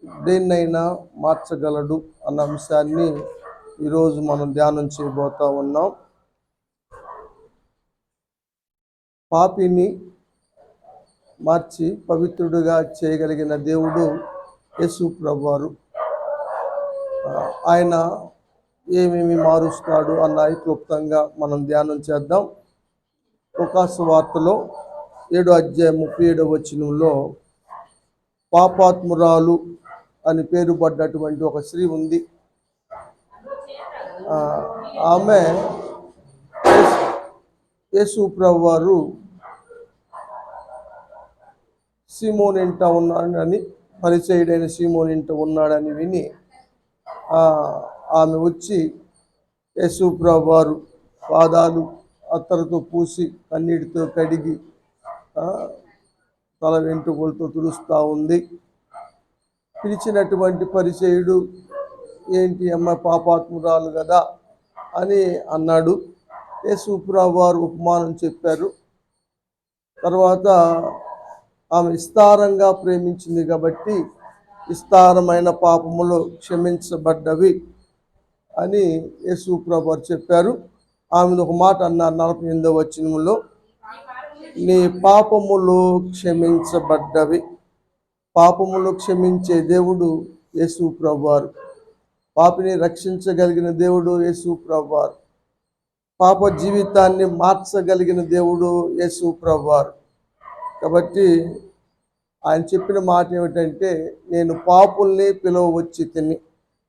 దేన్నైనా మార్చగలడు అన్న అంశాన్ని ఈరోజు మనం ధ్యానం చేయబోతా ఉన్నాం. పాపిని మార్చి పవిత్రుడిగా చేయగలిగిన దేవుడు యేసు ప్రభువారు. ఆయన ఏమేమి మారుస్తాడు అన్న క్లుప్తంగా మనం ధ్యానం చేద్దాం. లూకాసు వార్తలో 7:37 పాపాత్మురాలు అని పేరు పడ్డటువంటి ఒక స్త్రీ ఉంది. ఆమె యేసు ప్రభువారు సీమోను ఇంట ఉన్నాడని, పరిసయ్యుడైన సీమోను ఇంట ఉన్నాడని విని ఆమె వచ్చి యేసు ప్రభువారు పాదాలు అత్తరుతో పూసి కన్నీటితో కడిగి తల వెంట్రుకలతో తుడుస్తూ ఉంది. పిలిచినటువంటి పరిసయ్యుడు, ఏంటి అమ్మ పాపాత్మురాలు కదా అని అన్నాడు. యేసు ప్రభువారు ఉపమానం చెప్పారు. తర్వాత ఆమె విస్తారంగా ప్రేమించింది కాబట్టి విస్తారమైన పాపములు క్షమించబడ్డవి అని యేసు ప్రభువారు చెప్పారు. ఆమె ఒక మాట అన్నారు 48 నీ పాపములు క్షమించబడ్డవి. పాపములు క్షమించే దేవుడు యేసు ప్రభువారు. పాపిని రక్షించగలిగిన దేవుడు యేసు ప్రభువారు. పాప జీవితాన్ని మార్చగలిగిన దేవుడు యేసు ప్రభువారు. కాబట్టి ఆయన చెప్పిన మాట ఏమిటంటే, నేను పాపుల్ని పిలువవచ్చి తిని,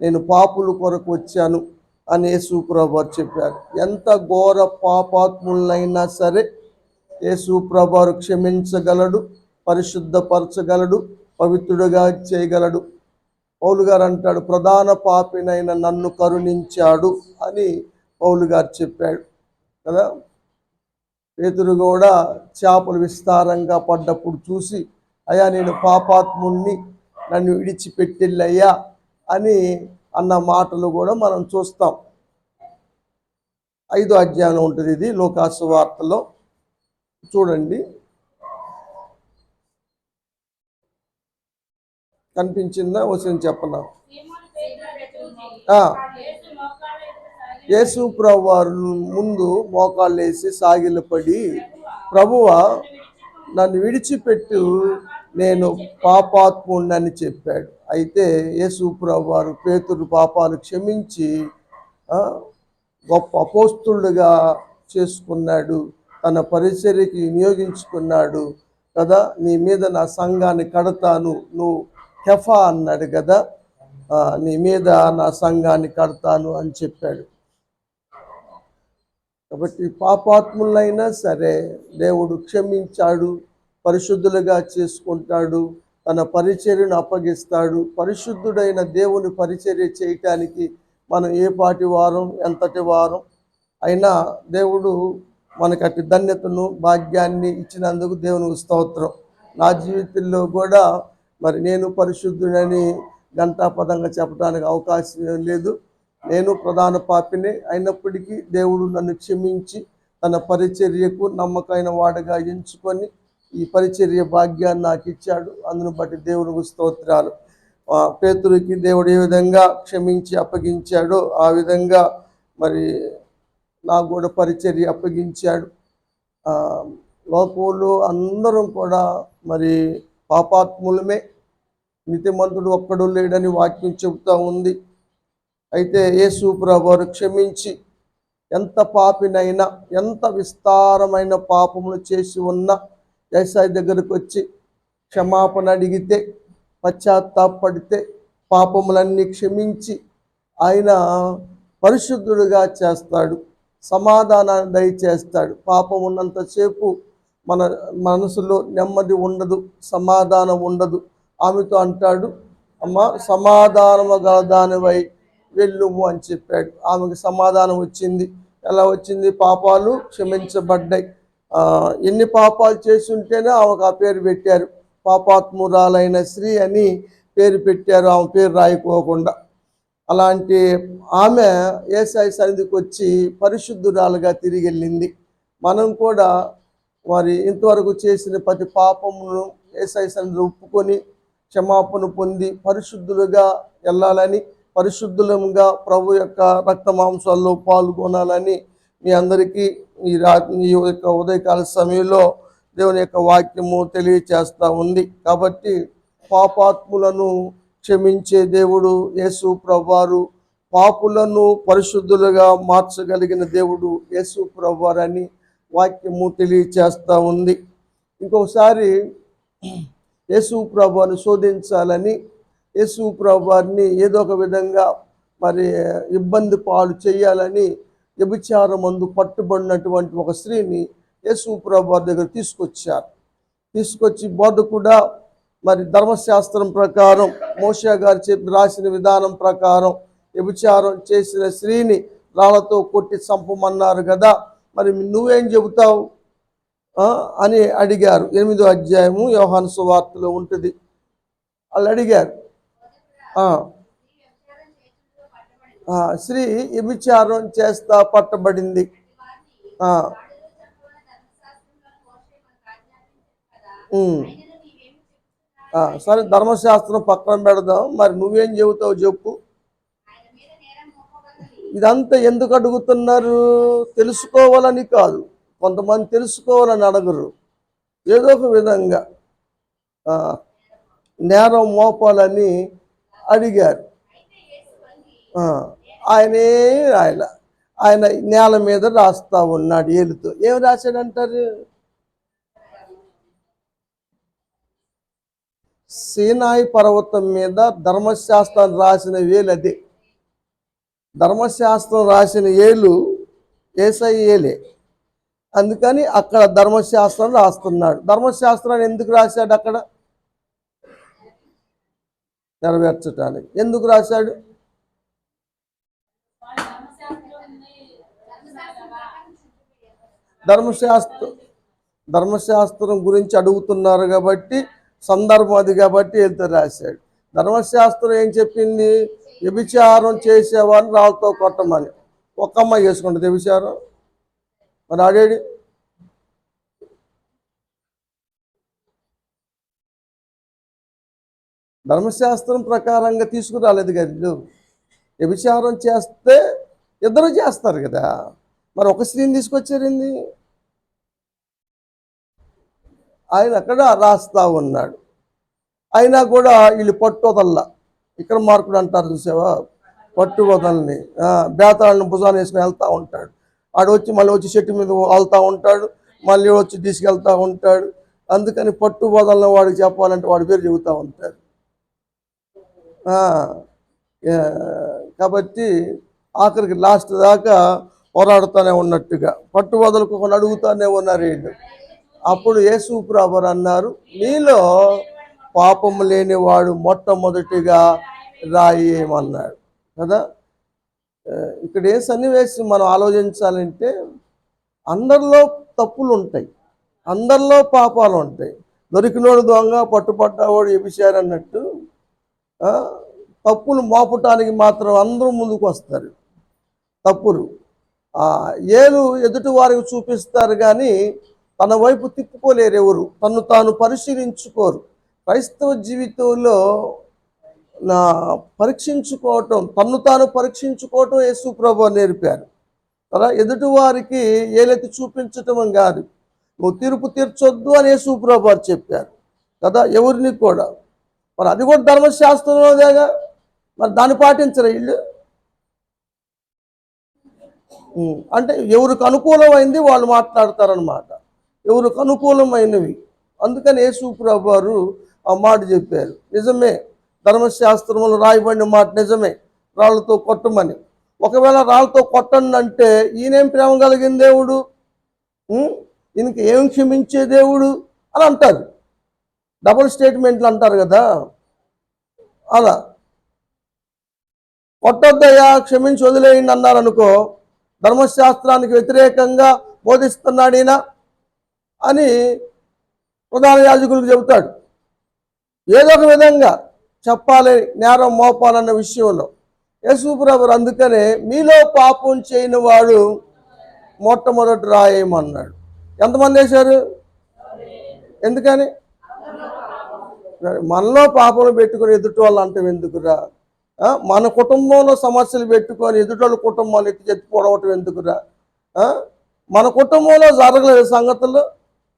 నేను పాపుల కొరకు వచ్చాను అని యేసు ప్రభువారు చెప్పారు. ఎంత ఘోర పాపాత్ములైనా సరే యేసు ప్రభువారు క్షమించగలడు, పరిశుద్ధపరచగలడు, పవిత్రుడుగా చేయగలడు. పౌలు గారు అంటాడు, ప్రధాన పాపినైన నన్ను కరుణించాడు అని పౌలు గారు చెప్పాడు కదా. పేతురు కూడా చేపలు విస్తారంగా పడ్డప్పుడు చూసి, అయ్యా నేను పాపాత్ముణ్ణి, నన్ను విడిచిపెట్టిల్లయ్యా అని అన్న మాటలు కూడా మనం చూస్తాం. 5వ అధ్యాయం ఉంటుంది ఇది లూకాసు వార్తలో. చూడండి, కనిపించిందా? వచనం చెప్పనా? యేసు ప్రభువారు ముందు మోకాళ్ళు వేసి సాగిలపడి, ప్రభువా నన్ను విడిచిపెట్టు, నేను పాపాత్ముడిని చెప్పాడు. అయితే యేసు ప్రభువారు పేతురు పాపాలు క్షమించి గొప్ప అపోస్తులుగా చేసుకున్నాడు, తన పరిచర్యకి వినియోగించుకున్నాడు కదా. నీ మీద నా సంఘాన్ని కడతాను, నువ్వు కెఫా అన్నాడు కదా, నీ మీద నా సంఘాన్ని కడతాను అని చెప్పాడు. కాబట్టి పాపాత్ములైనా సరే దేవుడు క్షమించాడు, పరిశుద్ధులుగా చేసుకుంటాడు, తన పరిచర్యను అప్పగిస్తాడు. పరిశుద్ధుడైన దేవుని పరిచర్య చేయటానికి మనం ఏ పాటి వారం, ఎంతటి వారం అయినా దేవుడు మనకు అట్టి ధన్యతను, భాగ్యాన్ని ఇచ్చినందుకు దేవునికి స్తోత్రం. నా జీవితంలో కూడా మరి నేను పరిశుద్ధుడని ఘంటాపదంగా చెప్పడానికి అవకాశం లేదు. నేను ప్రధాన పాపిని అయినప్పటికీ దేవుడు నన్ను క్షమించి తన పరిచర్యకు నమ్మకమైన వాడుగా ఎంచుకొని ఈ పరిచర్య భాగ్యాన్ని నాకు ఇచ్చాడు. అందును బట్టి దేవునికి స్తోత్రాలు. పేతురుకి దేవుడు ఏ విధంగా క్షమించి అప్పగించాడో ఆ విధంగా మరి నాకు కూడా పరిచర్య అప్పగించాడు. లోకంలో అందరం కూడా మరి పాపాత్ములమే, నీతిమంతుడు ఒక్కడు లేడని వాక్యం చెబుతూ ఉంది. అయితే యేసు ప్రభువారు క్షమించి ఎంత పాపినైనా, ఎంత విస్తారమైన పాపములు చేసి ఉన్నా యేసయ్య దగ్గరకు వచ్చి క్షమాపణ అడిగితే, పశ్చాత్తాపడితే పాపములన్నీ క్షమించి ఆయన పరిశుద్ధుడుగా చేస్తాడు, సమాధానాన్ని దయచేస్తాడు. పాపం ఉన్నంతసేపు మన మనసులో నెమ్మది ఉండదు, సమాధానం ఉండదు. ఆమెతో అంటాడు, అమ్మ సమాధానము గల దానివై వెళ్ళుము అని చెప్పాడు. ఆమెకు సమాధానం వచ్చింది. ఎలా వచ్చింది? పాపాలు క్షమించబడ్డాయి. ఎన్ని పాపాలు చేసి ఉంటేనే ఆమెకు ఆ పేరు పెట్టారు, పాపాత్మురాలైన స్త్రీ అని పేరు పెట్టారు, ఆమె పేరు రాయిపోకుండా. అలాంటి ఆమె యేసయ్య సన్నిధికి వచ్చి పరిశుద్ధురాలుగా తిరిగి వెళ్ళింది. మనం కూడా మరి ఇంతవరకు చేసిన ప్రతి పాపమును యేసయ్య సన్నిధిలో ఒప్పుకొని క్షమాపణ పొంది పరిశుద్ధులుగా వెళ్ళాలని, పరిశుద్ధులంగా ప్రభు యొక్క రక్త మాంసాల్లో పాల్గొనాలని మీ అందరికీ ఈ యొక్క ఉదయకాల సమయంలో దేవుని యొక్క వాక్యము తెలియచేస్తూ ఉంది. కాబట్టి పాపాత్ములను క్షమించే దేవుడు యేసు ప్రభువారు, పాపులను పరిశుద్ధులుగా మార్చగలిగిన దేవుడు యేసు ప్రభువారు అని వాక్యము తెలియచేస్తూ ఉంది. ఇంకొకసారి యేసు ప్రభువారిని శోధించాలని, యేసు ప్రభువారిని ఏదో ఒక విధంగా మరి ఇబ్బంది పాలు చేయాలని వ్యభిచారమందు పట్టుబడినటువంటి ఒక స్త్రీని యేసు ప్రభువారి దగ్గర తీసుకొచ్చి బోధకుడా, మరి ధర్మశాస్త్రం ప్రకారం మోషే గారు చెప్పి రాసిన విధానం ప్రకారం వ్యభిచారం చేసిన స్త్రీని రాళ్లతో కొట్టి చంపమన్నారు కదా, మరి నువ్వేం చెబుతావు అని అడిగారు. 8వ అధ్యాయము యోహాను సువార్తలో ఉంటుంది. వాళ్ళు అడిగారు, స్త్రీ వ్యభిచారం చేస్తా పట్టబడింది. సరే, ధర్మశాస్త్రం పక్కన పెడదాం, మరి నువ్వేం చెబుతావు చెప్పు. ఇదంతా ఎందుకు అడుగుతున్నారు? తెలుసుకోవాలని కాదు, కొంతమంది తెలుసుకోవాలని అడగరు, ఏదో ఒక విధంగా నేరం మోపాలని అడిగారు. ఆయనే ఆయన నేల మీద రాస్తా ఉన్నాడు ఏలుతో. ఏం రాశాడంటారు? సీనాయి పర్వతం మీద ధర్మశాస్త్రం రాసిన వేలు అదే. ధర్మశాస్త్రం రాసిన ఏలు యేసయ్య ఏలే. అందుకని అక్కడ ధర్మశాస్త్రం రాస్తున్నాడు. ధర్మశాస్త్రాన్ని ఎందుకు రాశాడు? అక్కడ నెరవేర్చడానికి. ఎందుకు రాశాడు? ధర్మశాస్త్రం గురించి అడుగుతున్నారు కాబట్టి, సందర్భం అది కాబట్టి వెళ్తే రాశాడు. ధర్మశాస్త్రం ఏం చెప్పింది? వ్యభిచారం చేసేవాడిని రాళ్ళతో కొట్టమని. ఒక్క అమ్మాయి చేసుకుంటుంది వ్యభిచారం, మరి ఆడేడి? ధర్మశాస్త్రం ప్రకారంగా తీసుకురాలేదు కదా. వ్యభిచారం చేస్తే ఇద్దరు చేస్తారు కదా, మరి ఒక స్త్రీని తీసుకొచ్చారండి. ఆయన అక్కడ రాస్తా ఉన్నాడు. అయినా కూడా వీళ్ళు పట్టు వదల్లా. ఇక్కడ మార్కుడు అంటారు చూసావా, పట్టు వదలని. బేతాళని భుజాన్ని వేసుకుని వెళ్తూ ఉంటాడు. ఆడొచ్చి మళ్ళీ వచ్చి చెట్టు మీద వెళ్తూ ఉంటాడు, మళ్ళీ వచ్చి తీసుకెళ్తూ ఉంటాడు. అందుకని పట్టు వదలని వాడికి చెప్పాలంటే వాడి పేరు చెబుతూ ఉంటాడు. కాబట్టి ఆఖరికి లాస్ట్ దాకా పోరాడుతూనే ఉన్నట్టుగా పట్టు వదలకుండా అడుగుతూనే ఉన్నారు వీళ్ళు. అప్పుడు యేసు ప్రభువు అన్నారు, మీలో పాపం లేనివాడు మొట్టమొదటిగా రాయేమన్నాడు కదా. ఇక్కడ ఏ సన్నివేశం మనం ఆలోచించాలంటే, అందరిలో తప్పులు ఉంటాయి, అందరిలో పాపాలు ఉంటాయి. దొరికినోడు దొంగ, పట్టుపడ్డవాడు వ్యభిచారి అన్నట్టు తప్పులు మోపటానికి మాత్రం అందరూ ముందుకు వస్తారు. తప్పులు ఏలు ఎదుటి వారికి చూపిస్తారు కానీ తన వైపు తిప్పుకోలేరు ఎవరు, తను తాను పరిశీలించుకోరు. క్రైస్తవ జీవితంలో పరీక్షించుకోవటం, తన్ను తాను పరీక్షించుకోవటం యేసు ప్రభువు నేర్పారు కదా. ఎదుటి వారికి ఏలెత్తి చూపించటం కాదు, నువ్వు తీర్పు తీర్చొద్దు అని యేసు ప్రభువు చెప్పారు కదా ఎవరిని కూడా. మరి అది కూడా ధర్మశాస్త్రంలోదేగా, మరి దాన్ని పాటించరు వీళ్ళు. అంటే ఎవరికి అనుకూలమైంది వాళ్ళు మాట్లాడతారనమాట, ఎవరికి అనుకూలమైనవి. అందుకని యేసు ప్రభువు ఆ మాట చెప్పారు. నిజమే, ధర్మశాస్త్రంలో రాయబడిన మాట నిజమే, రాళ్ళతో కొట్టమని. ఒకవేళ రాళ్ళతో కొట్టండి అంటే ఈయనేం ప్రేమ కలిగిన దేవుడు, ఈయనకి ఏం క్షమించే దేవుడు అని అంటారు. డబుల్ స్టేట్మెంట్లు అంటారు కదా, అలా కొట్టొద్దయ్యా క్షమించి వదిలేయండి అన్నారనుకో, ధర్మశాస్త్రానికి వ్యతిరేకంగా బోధిస్తున్నాడు ఈయన అని ప్రధాన యాజకులకు చెబుతాడు. ఏదో ఒక విధంగా చెప్పాలి, నేరం మోపాలన్న విషయంలో. యేసు ప్రభువు అందుకనే మీలో పాపం చేయని వాడు మొట్టమొదటి రాయేమన్నాడు. ఎంతమంది వేశారు? ఎందుకని? మనలో పాపం పెట్టుకుని ఎదుటి వాళ్ళు అంటే ఎందుకురా? మన కుటుంబంలో సమస్యలు పెట్టుకొని ఎదుటి వాళ్ళ కుటుంబాలు ఎత్తి పొడవటం ఎందుకురా? మన కుటుంబంలో జరగలేదు సంగతులు,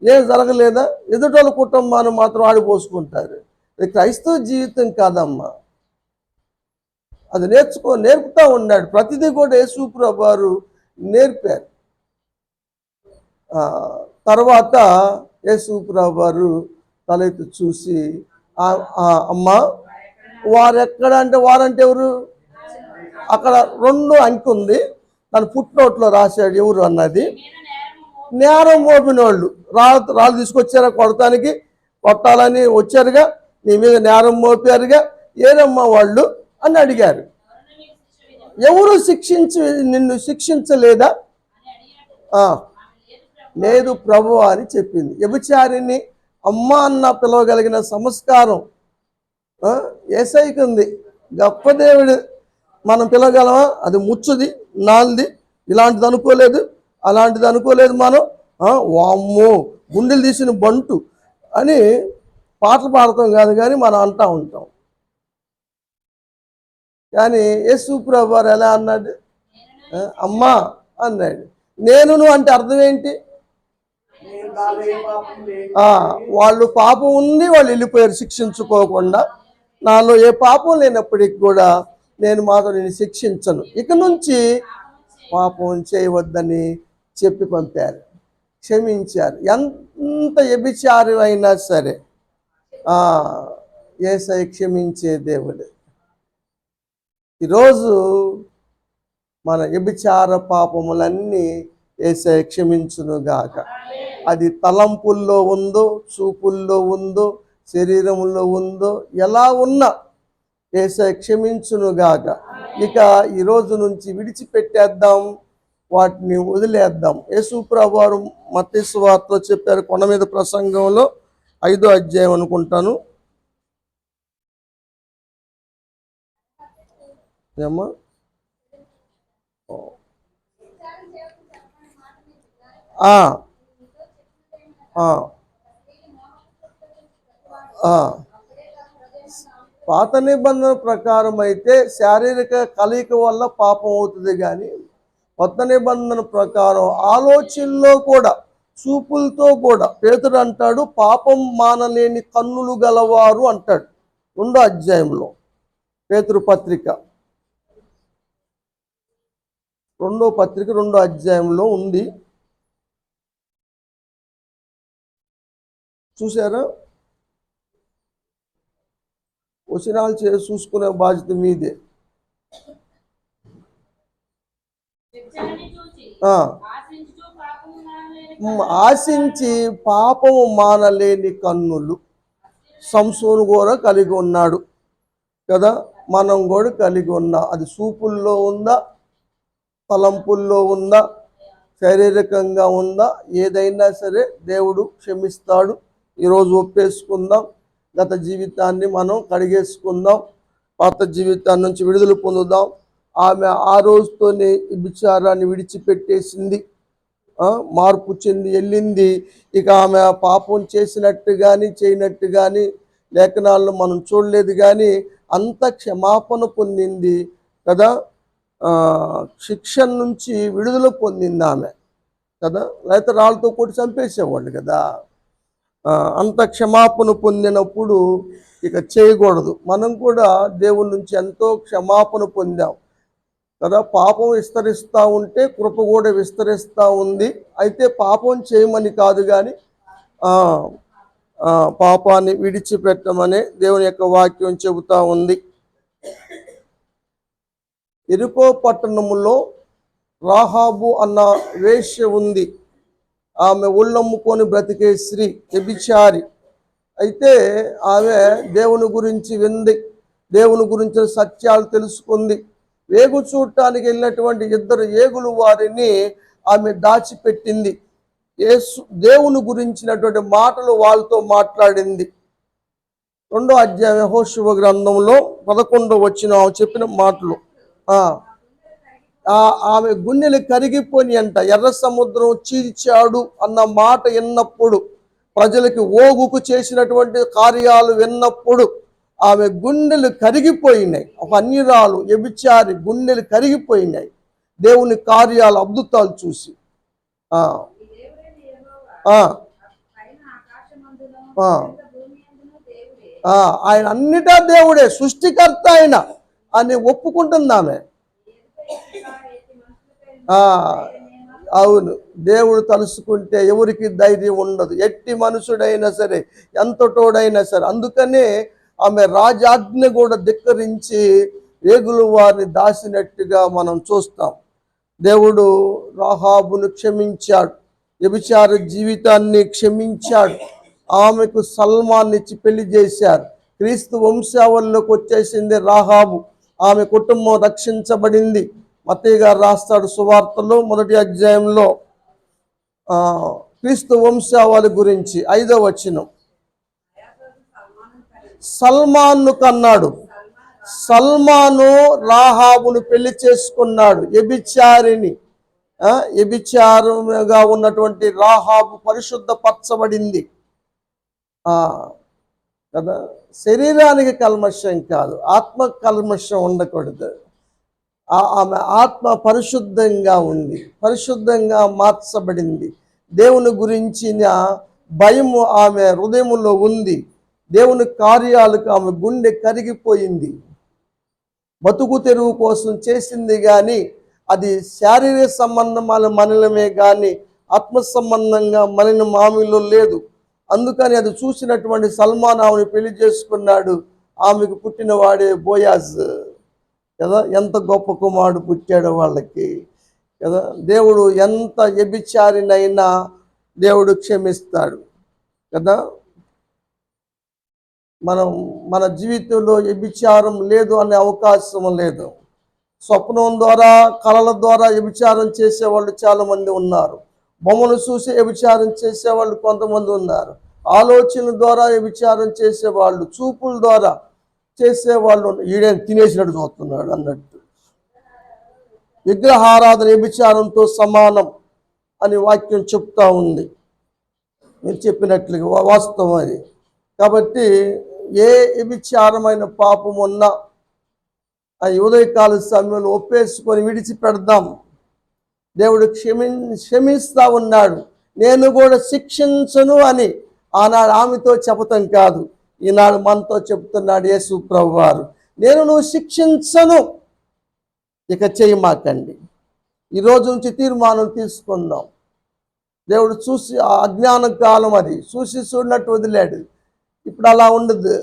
ఏం జరగలేదా? ఎదుటి వాళ్ళ కుటుంబాన్ని మాత్రం ఆడిపోసుకుంటారు. ఇది క్రైస్తవ జీవితం కాదమ్మా. అది నేర్పుతా ఉన్నాడు. ప్రతిదీ కూడా యేసుప్రభువు వారు నేర్పారు. తర్వాత యేసుప్రభువు వారు తలెత్తి చూసి, అమ్మ వారెక్కడ అంటే, వారంటే ఎవరు? అక్కడ 2 అంకె ఉంది, దాని ఫుట్నోట్లో రాశాడు ఎవరు అన్నది. నేరం మోపిన వాళ్ళు రాళ్ళు తీసుకొచ్చారా కొడటానికి? కొట్టాలని వచ్చారుగా, నీ మీద నేరం మోపారుగా, ఏరమ్మా వాళ్ళు అని అడిగారు. ఎవరు నిన్ను శిక్షించలేదా? లేదు ప్రభు అని చెప్పింది. వ్యభిచారిని అమ్మ అన్న పిలవగలిగిన సంస్కారం యేసయ్యకి ఉంది. గొప్ప దేవుడు. మనం పిలవగలమా? అది ముచ్చుది, నాలుది, ఇలాంటిది అనుకోలేదు, అలాంటిది అనుకోలేదు. మనం వామ్మో గుండెలు తీసిన బంటు అని పాటలు పాడతాం కాదు, కానీ మనం అంటూ ఉంటాం. కానీ యేసుప్రభువు వారు ఎలా అన్నాడు? అమ్మా అన్నాడు. నేను అంటే అర్థం ఏంటి? వాళ్ళు పాపం ఉంది, వాళ్ళు వెళ్ళిపోయారు శిక్షించుకోకుండా. నాలో ఏ పాపం లేనప్పటికి కూడా నేను మాత్రం నేను శిక్షించను, ఇక నుంచి పాపం చేయవద్దని చెప్పి పంపారు, క్షమించారు. ఎంత వ్యభిచారి అయినా సరే యేసయ్య క్షమించే దేవుడు. ఈరోజు మన వ్యభిచార పాపములన్నీ యేసయ్య క్షమించునుగాక. అది తలంపుల్లో ఉందో, చూపుల్లో ఉందో, శరీరంలో ఉందో, ఎలా ఉన్నా యేసయ్య క్షమించునుగాక. ఇక ఈరోజు నుంచి విడిచిపెట్టేద్దాం, వాటిని వదిలేద్దాం. యేసుప్రభువు వారు మత్తయి సువార్తలో చెప్పారు, కొండ మీద ప్రసంగంలో 5వ అధ్యాయం అనుకుంటాను. ఏమ్మా? పాత నిబంధన ప్రకారం అయితే శారీరక కలయిక వల్ల పాపం అవుతుంది, కానీ కొత్త నిబంధన ప్రకారం ఆలోచనలో కూడా, చూపులతో కూడా పేతురు అంటాడు, పాపం మానలేని కన్నులు గలవారు అంటాడు 2వ అధ్యాయంలో. పేతురు పత్రిక 2వ అధ్యాయంలో ఉంది, చూసారా? వచనాలు చూసుకునే బాధ్యత మీదే. ఆశించి పాపము మానలేని కన్నులు సంసోను కూడా కలిగి ఉన్నాడు కదా, మనం కూడా కలిగి ఉన్నాం. అది చూపుల్లో ఉందా, తలంపుల్లో ఉందా, శారీరకంగా ఉందా, ఏదైనా సరే దేవుడు క్షమిస్తాడు. ఈరోజు ఒప్పేసుకుందాం, గత జీవితాన్ని మనం కడిగేసుకుందాం, పాత జీవితాన్ని నుంచి విడుదల పొందుదాం. ఆమె ఆ రోజుతోనే ఈ విచారాన్ని విడిచిపెట్టేసింది, మార్పు చెంది వెళ్ళింది. ఇక ఆమె పాపం చేసినట్టు కానీ చేయనట్టు కానీ లేఖనాలను మనం చూడలేదు, కానీ అంత క్షమాపణ పొందింది కదా, శిక్ష నుంచి విడుదల పొందింది ఆమె కదా. లేకపోతే రాళ్ళతో కొట్టి చంపేసేవాళ్ళు కదా. అంత క్షమాపణ పొందినప్పుడు ఇక చేయకూడదు. మనం కూడా దేవుడి నుంచి ఎంతో క్షమాపణ పొందాం కదా. పాపం విస్తరిస్తూ ఉంటే కృప కూడా విస్తరిస్తూ ఉంది. అయితే పాపం చేయమని కాదు, కానీ పాపాన్ని విడిచిపెట్టమని దేవుని యొక్క వాక్యం చెబుతూ ఉంది. యెరికో పట్టణములో రాహాబు అన్న వేశ్య ఉంది. ఆమె ఒళ్ళమ్ముకొని బ్రతికే స్త్రీ, వ్యభిచారి. అయితే ఆమె దేవుని గురించి వింది, దేవుని గురించిన సత్యాలు తెలుసుకుంది. వేగు చూడటానికి వెళ్ళినటువంటి 2 ఏగులు వారిని ఆమె దాచిపెట్టింది. దేవుని గురించినటువంటి మాటలు వాళ్ళతో మాట్లాడింది. 2వ అధ్యాయం యెహోషువ గ్రంథంలో 11వ వచనం చెప్పిన మాటలు. ఆమె గుండెలు కరిగిపోయి అంట. ఎర్ర సముద్రం చీల్చాడు అన్న మాట విన్నప్పుడు ప్రజలకి ఓగుకు చేసినటువంటి కార్యాలు విన్నప్పుడు ఆమె గుండెలు కరిగిపోయినాయి. ఒక అన్యురాలు వ్యభిచారి గుండెలు కరిగిపోయినాయి దేవుని కార్యాలు అద్భుతాలు చూసి. ఆయన అన్నిటా దేవుడే, సృష్టికర్త ఆయన అని ఒప్పుకుంటుంది ఆమె. అవును, దేవుడు తలుసుకుంటే ఎవరికి ధైర్యం ఉండదు, ఎట్టి మనుషుడైనా సరే, ఎంతటోడైనా సరే. అందుకనే ఆమె రాజాజ్ఞ కూడా ధిక్కరించి వేగుల వారిని దాసినట్టుగా మనం చూస్తాం. దేవుడు రాహాబును క్షమించాడు, వ్యభిచార జీవితాన్ని క్షమించాడు. ఆమెకు సల్మాన్ ఇచ్చి పెళ్లి చేశారు. క్రీస్తు వంశావళిలోకి వచ్చేసింది రాహాబు, ఆమె కుటుంబం రక్షించబడింది. మత్తయి గారు రాస్తాడు సువార్తలో 1వ అధ్యాయంలో క్రీస్తు వంశావళి గురించి 5వ వచనం. సల్మాన్ను కన్నాడు. సల్మాను రాహాబును పెళ్లి చేసుకున్నాడు, వ్యభిచారిని. వ్యభిచారుగా ఉన్నటువంటి రాహాబు పరిశుద్ధపరచబడింది కదా. శరీరానికి కల్మషం కాదు, ఆత్మ కల్మషం ఉండకూడదు. ఆమె ఆత్మ పరిశుద్ధంగా ఉంది, పరిశుద్ధంగా మార్చబడింది. దేవుని గురించిన భయము ఆమె హృదయంలో ఉంది. దేవుని కార్యాలకు ఆమె గుండె కరిగిపోయింది. బతుకు తెరువు కోసం చేసింది కానీ అది శారీరక సంబంధమైన మనలమే కానీ ఆత్మ సంబంధంగా మనని మామిలో లేదు. అందుకని అది చూసినటువంటి సల్మాన్ ఆమెను పెళ్లి చేసుకున్నాడు. ఆమెకు పుట్టినవాడే బోయాజ్ కదా. ఎంత గొప్ప కుమారుడు పుట్టాడు వాళ్ళకి కదా. దేవుడు ఎంత వ్యభిచారినైనా దేవుడు క్షమిస్తాడు కదా. మన జీవితంలో వ్యభిచారం లేదు అనే అవకాశం లేదు. స్వప్నం ద్వారా, కళల ద్వారా వ్యభిచారం చేసేవాళ్ళు చాలామంది ఉన్నారు. బొమ్మను చూసి వ్యభిచారం చేసేవాళ్ళు కొంతమంది ఉన్నారు. ఆలోచనల ద్వారా వ్యభిచారం చేసేవాళ్ళు, చూపుల ద్వారా చేసేవాళ్ళు. ఈడేం తినేసినట్టు చూస్తున్నాడు అన్నట్టు. విగ్రహారాధన వ్యభిచారంతో సమానం అని వాక్యం చెప్తా ఉంది. మీరు చెప్పినట్లుగా వాస్తవం అది. కాబట్టి ఏ వ్యభిచారమైన పాపం ఉన్నా ఆ ఉదయకాల సమయంలో ఒప్పేసుకొని విడిచిపెడదాం. దేవుడు క్షమిస్తా ఉన్నాడు. నేను కూడా శిక్షించను అని ఆనాడు ఆమెతో చెప్పటం కాదు, ఈనాడు మనతో చెప్తున్నాడు యేసు ప్రభువారు. నువ్వు శిక్షించను, ఇక చేయమాకండి. ఈరోజు నుంచి తీర్మానం తీసుకుందాం. దేవుడు చూసి అజ్ఞాన కాలం అది చూసినట్టు వదిలేడు. ఇప్పుడు అలా ఉండదు,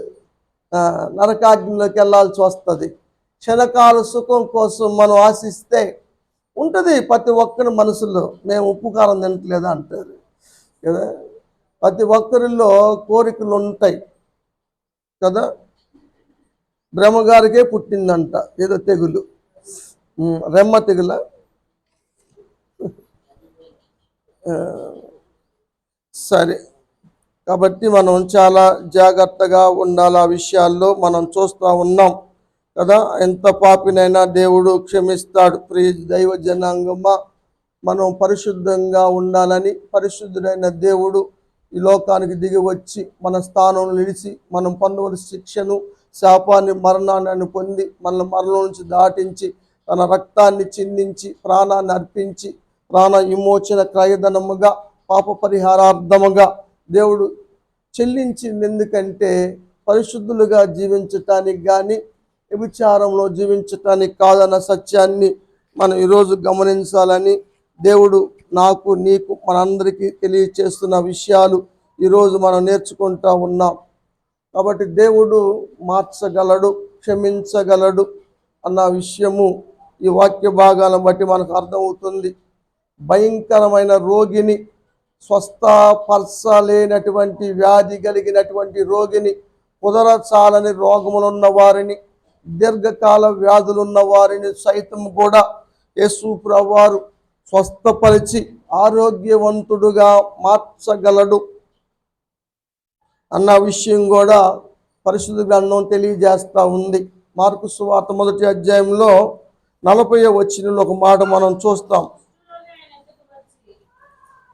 నరకాగ్నిలోకి వెళ్ళాల్సి వస్తుంది. క్షణకాల సుఖం కోసం మనం ఆశిస్తే ఉంటుంది ప్రతి ఒక్కరి మనసులో. మేము ఉప్పు కారం తినట్లేదా అంటారు కదా. ప్రతి ఒక్కరిలో కోరికలు ఉంటాయి కదా. బ్రహ్మగారికే పుట్టిందంట ఏదో తెగులు, రెమ్మ తెగుల. సరే, కాబట్టి మనం చాలా జాగ్రత్తగా ఉండాలి. ఆ విషయాల్లో మనం చూస్తూ ఉన్నాం కదా. ఎంత పాపినైనా దేవుడు క్షమిస్తాడు. ప్రియ దైవ జనాంగమా, మనం పరిశుద్ధంగా ఉండాలని పరిశుద్ధుడైన దేవుడు ఈ లోకానికి దిగి వచ్చి మన స్థానంలో నిలిచి మనం పొందవలసిన శిక్షను, శాపాన్ని, మరణాన్ని పొంది మన మరణం నుంచి దాటించి తన రక్తాన్ని చిందించి ప్రాణాన్ని అర్పించి ప్రాణ విమోచన క్రయధనముగా పాప పరిహారార్థముగా దేవుడు చెల్లించింది. ఎందుకంటే పరిశుద్ధులుగా జీవించటానికి కానీ వ్యభిచారంలో జీవించటానికి కాదన్న సత్యాన్ని మనం ఈరోజు గమనించాలని దేవుడు నాకు, నీకు, మనందరికీ తెలియచేస్తున్న విషయాలు ఈరోజు మనం నేర్చుకుంటూ ఉన్నాం. కాబట్టి దేవుడు మార్చగలడు, క్షమించగలడు అన్న విషయము ఈ వాక్య భాగాలను బట్టి మనకు అర్థమవుతుంది. భయంకరమైన రోగిని, స్వస్థపరచలేనటువంటి వ్యాధి కలిగినటువంటి రోగిని, కుదరచాలని రోగములున్న వారిని, దీర్ఘకాల వ్యాధులున్న వారిని సైతం కూడా యేసు ప్రభువారు స్వస్థపరిచి ఆరోగ్యవంతుడుగా మార్చగలడు అన్న విషయం కూడా పరిశుద్ధ గ్రంథం తెలియజేస్తూ ఉంది. మార్కు సువార్త 1వ అధ్యాయంలో 40వ వచనంలో ఒక మాట మనం చూస్తాం.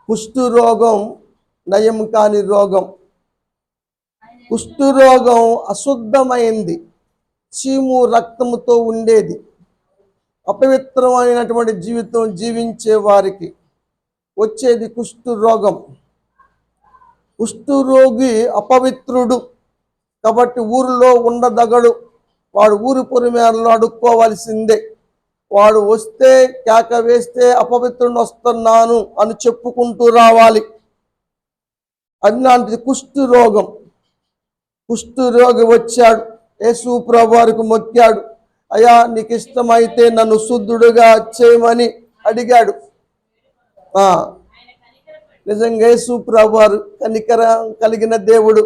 కుష్ఠు రోగం నయం కాని రోగం. కుష్ఠరోగం అశుద్ధమైంది, చీము రక్తముతో ఉండేది. అపవిత్రమైనటువంటి జీవితం జీవించే వారికి వచ్చేది కుష్ఠరోగం. కుష్ఠరోగి అపవిత్రుడు కాబట్టి ఊరిలో ఉండదగడు. వాడు ఊరి పొలిమేరలో అడుక్కోవాల్సిందే. వాడు వస్తే కేక వేస్తే అపవిత్రుని వస్తున్నాను అని చెప్పుకుంటూ రావాలి. అలాంటిది కుష్ఠరోగం. కుష్ఠరోగి వచ్చాడు, యేసు ప్రభువారికి మొక్కాడు, అయ్యా నీకు ఇష్టమైతే నన్ను శుద్ధుడుగా చేయమని అడిగాడు. నిజంగా యేసు ప్రభువారు కనికరం కలిగిన దేవుడు,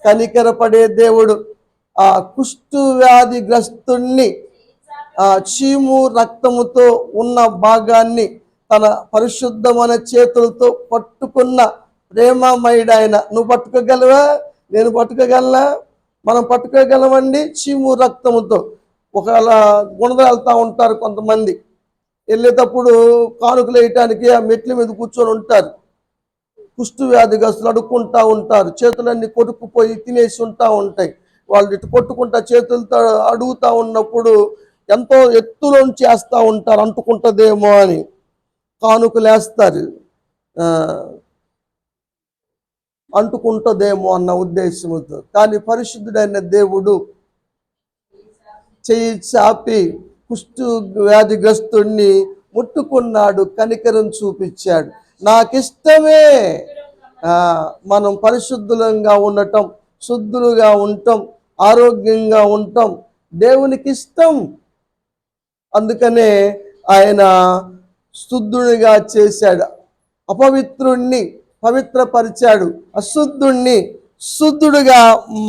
కనికరపడే దేవుడు. ఆ కుష్ఠు వ్యాధిగ్రస్తుణ్ణి చీము రక్తముతో ఉన్న భాగాన్ని తన పరిశుద్ధమైన చేతులతో పట్టుకున్న ప్రేమమయుడాయన. నువ్వు పట్టుకోగలవా? నేను పట్టుకోగలనా? మనం పట్టుకోగలమండి. చీము రక్తముతో ఒకవేళ గుణద వెళ్తూ ఉంటారు కొంతమంది, వెళ్ళేటప్పుడు కానుకలు వేయటానికి ఆ మెట్ల మీద కూర్చొని ఉంటారు. కుష్టు వ్యాధిగ్రస్తులు అడుక్కుంటూ ఉంటారు, చేతులన్నీ కొట్టుకుపోయి తినేసి ఉంటాయి. వాళ్ళు ఇటు కొట్టుకుంటా చేతులతో అడుగుతూ ఉన్నప్పుడు ఎంతో ఎత్తులోంచి వేస్తూ ఉంటారు, అంటుకుంటుందేమో అని కానుకలు వేస్తారు, అంటుకుంటుందేమో అన్న ఉద్దేశంతో. కానీ పరిశుద్ధుడైన దేవుడు చెయ్యి చాపి కుష్టు వ్యాధిగ్రస్తుడిని ముట్టుకున్నాడు, కనికరం చూపించాడు. నాకిష్టమే. మనం పరిశుద్ధులంగా ఉండటం, శుద్ధులుగా ఉండటం, ఆరోగ్యంగా ఉండటం దేవునికి ఇష్టం. అందుకనే ఆయన శుద్ధునిగా చేశాడు, అపవిత్రుణ్ణి పవిత్రపరిచాడు, అశుద్ధుణ్ణి శుద్ధుడుగా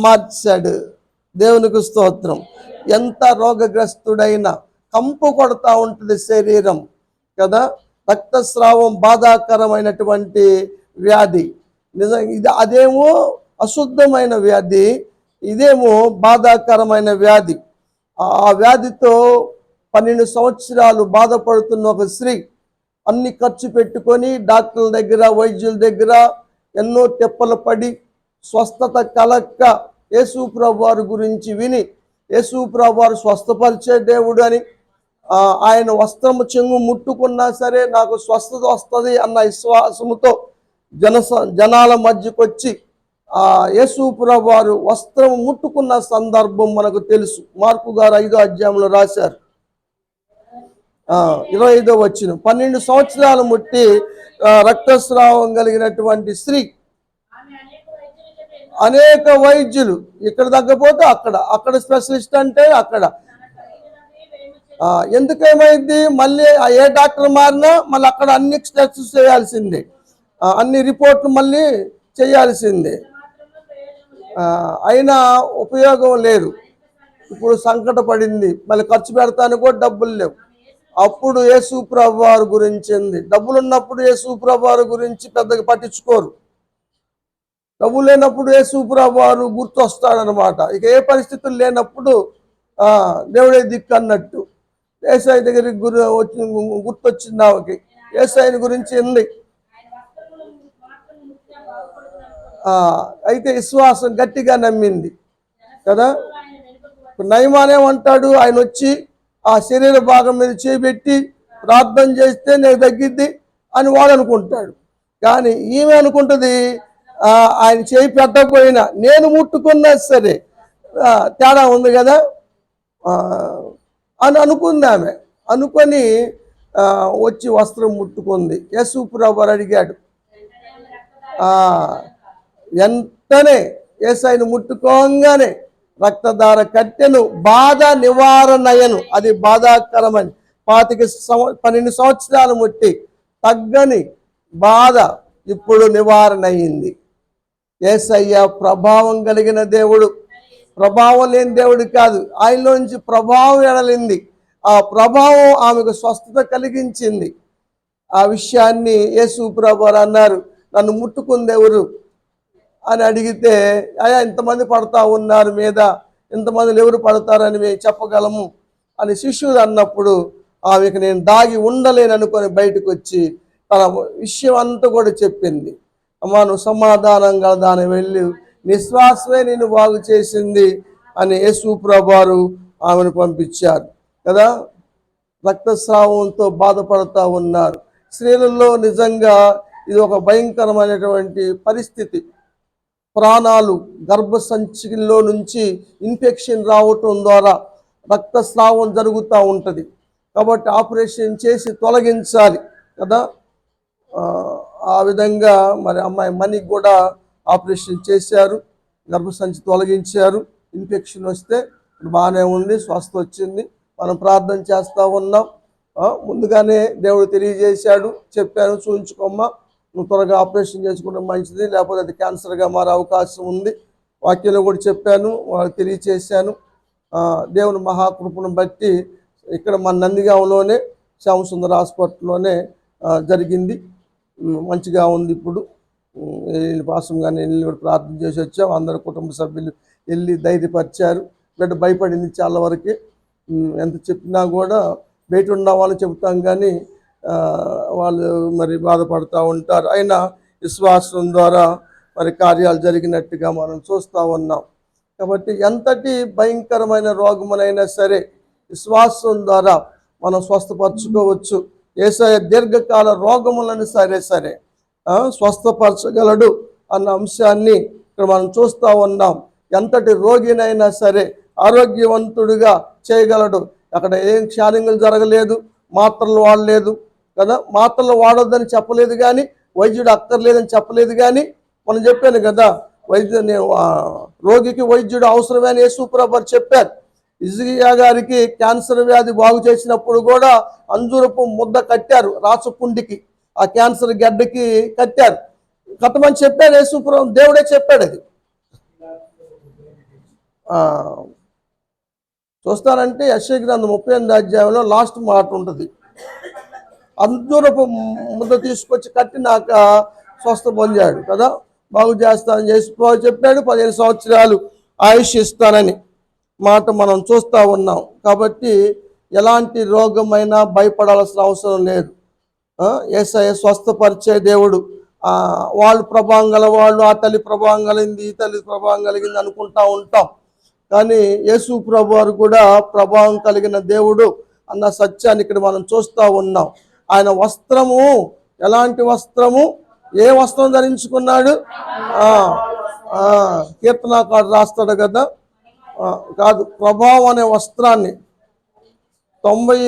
మార్చాడు. దేవునికి స్తోత్రం. ఎంత రోగగ్రస్తుడైనా కంపు కొడతా ఉంటుంది శరీరం కదా. రక్తస్రావం బాధాకరమైనటువంటి వ్యాధి. నిజంగా అదేమో అశుద్ధమైన వ్యాధి, ఇదేమో బాధాకరమైన వ్యాధి. ఆ వ్యాధితో 12 సంవత్సరాలు బాధపడుతున్న ఒక స్త్రీ అన్ని ఖర్చు పెట్టుకొని డాక్టర్ల దగ్గర, వైద్యుల దగ్గర ఎన్నో తెప్పలు పడి స్వస్థత కలక్క యేసు ప్రభువారి గురించి విని, యేసు ప్రభువారు స్వస్థపరిచే దేవుడు అని, ఆయన వస్త్రము చెంగు ముట్టుకున్నా సరే నాకు స్వస్థత వస్తుంది అన్న విశ్వాసముతో జనాల మధ్యకు వచ్చి యేసు ప్రభువారు వస్త్రం ముట్టుకున్న సందర్భం మనకు తెలుసు. మార్కు గారు 5వ అధ్యాయంలో రాశారు, 25వ వచనం. 12 సంవత్సరాలు ముట్టి రక్తస్రావం కలిగినటువంటి స్త్రీ, అనేక వైద్యులు, ఇక్కడ తగ్గపోతే అక్కడ స్పెషలిస్ట్ అంటే అక్కడ. ఎందుకేమైంది? మళ్ళీ ఏ డాక్టర్ మారినా మళ్ళీ అక్కడ అన్ని టెస్ట్స్ చేయాల్సిందే, అన్ని రిపోర్ట్లు మళ్ళీ చేయాల్సిందే. అయినా ఉపయోగం లేదు. ఇప్పుడు సంకట పడింది, మళ్ళీ ఖర్చు పెడతానికి కూడా డబ్బులు లేవు. అప్పుడు యేసు ప్రభువారి గురించి ఉంది. డబ్బులు ఉన్నప్పుడు యేసు ప్రభువారి గురించి పెద్దగా పట్టించుకోరు. డబ్బు లేనప్పుడు యేసు ప్రభువారు గుర్తొస్తాడనమాట. ఇక ఏ పరిస్థితులు లేనప్పుడు దేవుడే దిక్కు అన్నట్టు. యేసయ్య దగ్గరికి గుర్తొచ్చింది ఆమెకి, యేసయ్యని గురించి ఉంది. అయితే విశ్వాసం గట్టిగా నమ్మింది కదా. నయమానేమంటాడు, ఆయన వచ్చి ఆ శరీర భాగం మీద చేపెట్టి ప్రార్థన చేస్తే నేను తగ్గిద్ది అని వాడు అనుకుంటాడు. కానీ ఈమె అనుకుంటుంది, ఆయన చేయి పెట్టకపోయినా నేను ముట్టుకున్నా సరే తేడా ఉంది కదా అని అనుకుంది ఆమె. అనుకొని వచ్చి వస్త్రం ముట్టుకుంది. యేసు ప్రభువారు అడిగాడు, వెంటనే యేసయ్యను ముట్టుకోగానే రక్తధార కట్టెను, బాధ నివారణయను. అది బాధాకరమని 12 సంవత్సరాలు ముట్టి తగ్గని బాధ ఇప్పుడు నివారణ అయింది. యేసయ్య ప్రభావం కలిగిన దేవుడు, ప్రభావం లేని దేవుడు కాదు. ఆయనలో నుంచి ప్రభావం ఎడలింది. ఆ ప్రభావం ఆమెకు స్వస్థత కలిగించింది. ఆ విషయాన్ని యేసు ప్రభువారు అన్నారు, నన్ను ముట్టుకుంది ఎవరు అని అడిగితే, అయ్యా ఇంతమంది పడతా ఉన్నారు మీద, ఇంతమందిలో ఎవరు పడతారని మేము చెప్పగలము అని శిష్యులు అన్నప్పుడు ఆమెకు నేను దాగి ఉండలేను అనుకొని బయటకు వచ్చి తన విషయం అంతా కూడా చెప్పింది. అమ్మా నువ్వు సమాధానంగా దాని వెళ్ళి నిశ్వాసమే నిన్ను బాగు చేసింది అని యేసు ప్రభువారు ఆమెను పంపించారు కదా. రక్తస్రావంతో బాధపడుతూ ఉన్నారు. స్త్రీలలో నిజంగా ఇది ఒక భయంకరమైనటువంటి పరిస్థితి. ప్రాణాలు గర్భసంచిలో నుంచి ఇన్ఫెక్షన్ రావటం ద్వారా రక్తస్రావం జరుగుతూ ఉంటుంది. కాబట్టి ఆపరేషన్ చేసి తొలగించాలి కదా. ఆ విధంగా మరి అమ్మాయి మణికి కూడా ఆపరేషన్ చేశారు, గర్భసంచి తొలగించారు. ఇన్ఫెక్షన్ వస్తే బాగానే ఉంది, స్వస్థ వచ్చింది. మనం ప్రార్థన చేస్తూ ఉన్నాం. ముందుగానే దేవుడు తెలియజేశాడు, చెప్పాను చూయించుకోమ్మా, నువ్వు త్వరగా ఆపరేషన్ చేసుకుంటే మంచిది, లేకపోతే అది క్యాన్సర్గా మారే అవకాశం ఉంది. వాక్యంలో కూడా చెప్పాను, వాళ్ళకి తెలియచేశాను. దేవుని మహాకృపను బట్టి ఇక్కడ మన నందిగాంలోనే శ్యామసుందర్ హాస్పిటల్లోనే జరిగింది. మంచిగా ఉంది. ఇప్పుడు పాసం కానీ వెళ్ళి కూడా ప్రార్థన చేసి వచ్చాం. అందరు కుటుంబ సభ్యులు వెళ్ళి ధైర్యపరిచారు. బిడ్డ భయపడింది చాలా వరకు. ఎంత చెప్పినా కూడా బయట ఉన్న వాళ్ళు చెబుతాం కానీ వాళ్ళు మరి బాధపడుతూ ఉంటారు. అయినా విశ్వాసం ద్వారా మరి కార్యాలు జరిగినట్టుగా మనం చూస్తూ ఉన్నాం. కాబట్టి ఎంతటి భయంకరమైన రోగమునైనా సరే విశ్వాసం ద్వారా మనం స్వస్థపరచుకోవచ్చు. యేసయ్య దీర్ఘకాల రోగములను సరే స్వస్థపరచగలడు అన్న అంశాన్ని ఇక్కడ మనం చూస్తూ ఉన్నాం. ఎంతటి రోగినైనా సరే ఆరోగ్యవంతుడిగా చేయగలడు. అక్కడ ఏం క్షాళింగులు జరగలేదు, మాత్రలు వాడలేదు కదా. మాత్రలు వాడొద్దని చెప్పలేదు కానీ, వైద్యుడు అక్కర్లేదని చెప్పలేదు కానీ, మనం చెప్పాను కదా రోగికి వైద్యుడు అవసరమే అని యేసు ప్రభువు చెప్పారు. హిజ్కియా గారికి క్యాన్సర్ వ్యాధి బాగు చేసినప్పుడు కూడా అంజూరపు ముద్ద కట్టారు రాచపుండికి, ఆ క్యాన్సర్ గడ్డకి కట్టారు. కట్టమని చెప్పారు యేసు ప్రభువు, దేవుడే చెప్పాడు. అది చూస్తానంటే యెషయా గ్రంథం 38వ అధ్యాయంలో లాస్ట్ మాట ఉంటుంది. అంజూరపు ముద్ద తీసుకొచ్చి కట్టినాక స్వస్థ పొందాడు కదా. బాగు చేస్తానని యేసు ప్రభువు చెప్పాడు. 15 సంవత్సరాలు ఆయుష్ ఇస్తానని మాట మనం చూస్తూ ఉన్నాం. కాబట్టి ఎలాంటి రోగమైనా భయపడాల్సిన అవసరం లేదు. యేసయ్య స్వస్థపరిచే దేవుడు. వాళ్ళు ప్రభావం గల వాళ్ళు, ఆ తల్లి ప్రభావం కలిగింది, ఈ తల్లి ప్రభావం కలిగింది అనుకుంటా ఉంటాం. కానీ యేసు ప్రభువారు కూడా ప్రభావం కలిగిన దేవుడు అన్న సత్యాన్ని ఇక్కడ మనం చూస్తూ ఉన్నాం. ఆయన వస్త్రము ఎలాంటి వస్త్రము, ఏ వస్త్రం ధరించుకున్నాడు? కీర్తనాకారుడు రాస్తాడు కదా, కాదు ప్రభావం అనే వస్త్రాన్ని 90